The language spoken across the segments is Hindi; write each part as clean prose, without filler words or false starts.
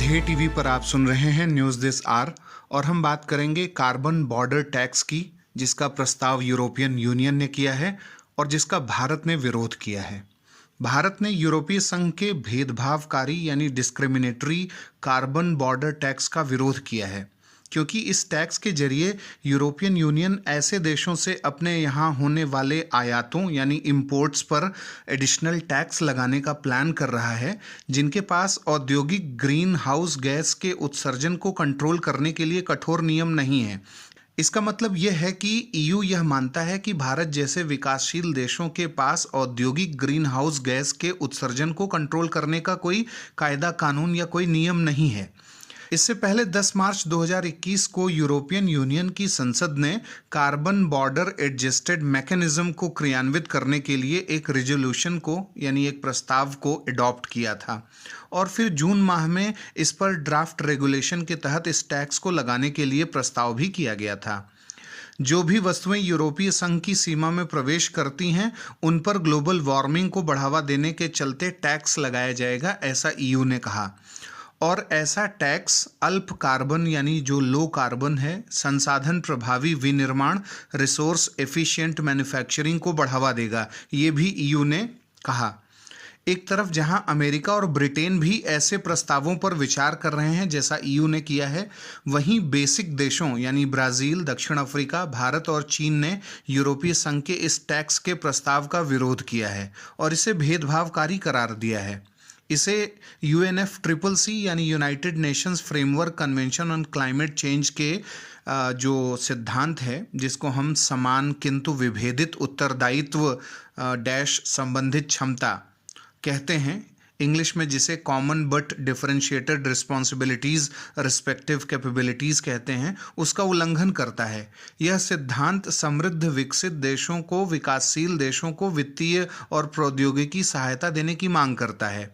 ये टीवी पर आप सुन रहे हैं न्यूज़ दिस आर और हम बात करेंगे कार्बन बॉर्डर टैक्स की, जिसका प्रस्ताव यूरोपियन यूनियन ने किया है और जिसका भारत ने विरोध किया है। भारत ने यूरोपीय संघ के भेदभावकारी यानी डिस्क्रिमिनेटरी कार्बन बॉर्डर टैक्स का विरोध किया है, क्योंकि इस टैक्स के जरिए यूरोपियन यूनियन ऐसे देशों से अपने यहाँ होने वाले आयातों यानी इंपोर्ट्स पर एडिशनल टैक्स लगाने का प्लान कर रहा है, जिनके पास औद्योगिक ग्रीन हाउस गैस के उत्सर्जन को कंट्रोल करने के लिए कठोर नियम नहीं है। इसका मतलब यह है कि ईयू यह मानता है कि भारत जैसे विकासशील देशों के पास औद्योगिक ग्रीन हाउस गैस के उत्सर्जन को कंट्रोल करने का कोई कायदा, कानून या कोई नियम नहीं है। इससे पहले 10 मार्च 2021 को यूरोपियन यूनियन की संसद ने कार्बन बॉर्डर एडजस्टेड मैकेनिज्म को क्रियान्वित करने के लिए एक रिजोल्यूशन को यानी एक प्रस्ताव को अडॉप्ट किया था और फिर जून माह में इस पर ड्राफ्ट रेगुलेशन के तहत इस टैक्स को लगाने के लिए प्रस्ताव भी किया गया था। जो भी वस्तुएं यूरोपीय संघ की सीमा में प्रवेश करती हैं, उन पर ग्लोबल वार्मिंग को बढ़ावा देने के चलते टैक्स लगाया जाएगा, ऐसा ईयू ने कहा। और ऐसा टैक्स अल्प कार्बन यानी जो लो कार्बन है, संसाधन प्रभावी विनिर्माण, रिसोर्स एफिशिएंट मैन्युफैक्चरिंग को बढ़ावा देगा, ये भी ईयू ने कहा। एक तरफ जहां अमेरिका और ब्रिटेन भी ऐसे प्रस्तावों पर विचार कर रहे हैं जैसा ईयू ने किया है, वहीं बेसिक देशों यानी ब्राज़ील, दक्षिण अफ्रीका, भारत और चीन ने यूरोपीय संघ के इस टैक्स के प्रस्ताव का विरोध किया है और इसे भेदभावकारी करार दिया है। इसे UNFCCC यानी United Nations framework convention on climate change के जो सिद्धांत है, जिसको हम समान किंतु विभेदित उत्तरदायित्व डैश संबंधित क्षमता कहते हैं, इंग्लिश में जिसे common but differentiated responsibilities respective capabilities कहते हैं, उसका उल्लंघन करता है। यह सिद्धांत समृद्ध विकसित देशों को विकासशील देशों को वित्तीय और प्रौद्योगिकी सहायता देने की मांग करता है।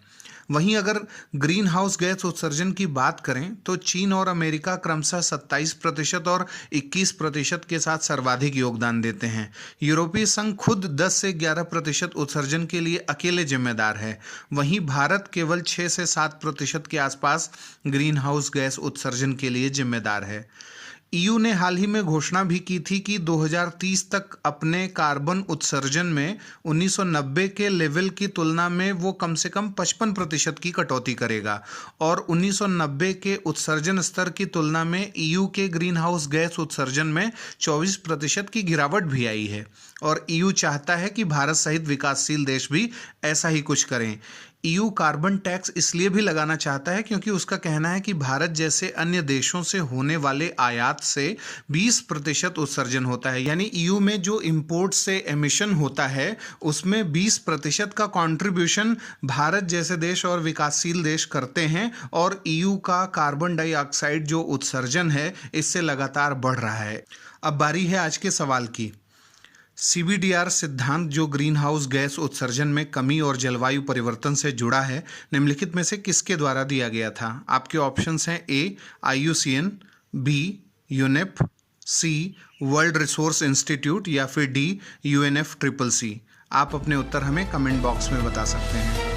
वहीं अगर ग्रीन हाउस गैस उत्सर्जन की बात करें तो चीन और अमेरिका क्रमशः 27% और 21% के साथ सर्वाधिक योगदान देते हैं। यूरोपीय संघ खुद 10 से 11% उत्सर्जन के लिए अकेले जिम्मेदार है। वहीं भारत केवल 6 से 7% के आसपास ग्रीन हाउस गैस उत्सर्जन के लिए जिम्मेदार है। ईयू ने हाल ही में घोषणा भी की थी कि 2030 तक अपने कार्बन उत्सर्जन में 1990 के लेवल की तुलना में वो कम से कम 55% की कटौती करेगा और 1990 के उत्सर्जन स्तर की तुलना में ईयू के ग्रीन हाउस गैस उत्सर्जन में 24% की गिरावट भी आई है और ईयू चाहता है कि भारत सहित विकासशील देश भी ऐसा ही कुछ करें। ईयू कार्बन टैक्स इसलिए भी लगाना चाहता है क्योंकि उसका कहना है कि भारत जैसे अन्य देशों से होने वाले आयात से 20% उत्सर्जन होता है, यानी ईयू में जो इंपोर्ट से एमिशन होता है उसमें 20% का कंट्रीब्यूशन भारत जैसे देश और विकासशील देश करते हैं और ईयू का कार्बन डाइऑक्साइड जो उत्सर्जन है इससे लगातार बढ़ रहा है। अब बारी है आज के सवाल की। CBDR सिद्धांत जो ग्रीन हाउस गैस उत्सर्जन में कमी और जलवायु परिवर्तन से जुड़ा है, निम्नलिखित में से किसके द्वारा दिया गया था? आपके ऑप्शंस हैं A IUCN, B UNEP, C world resource institute या फिर D UNFCCC। आप अपने उत्तर हमें कमेंट बॉक्स में बता सकते हैं।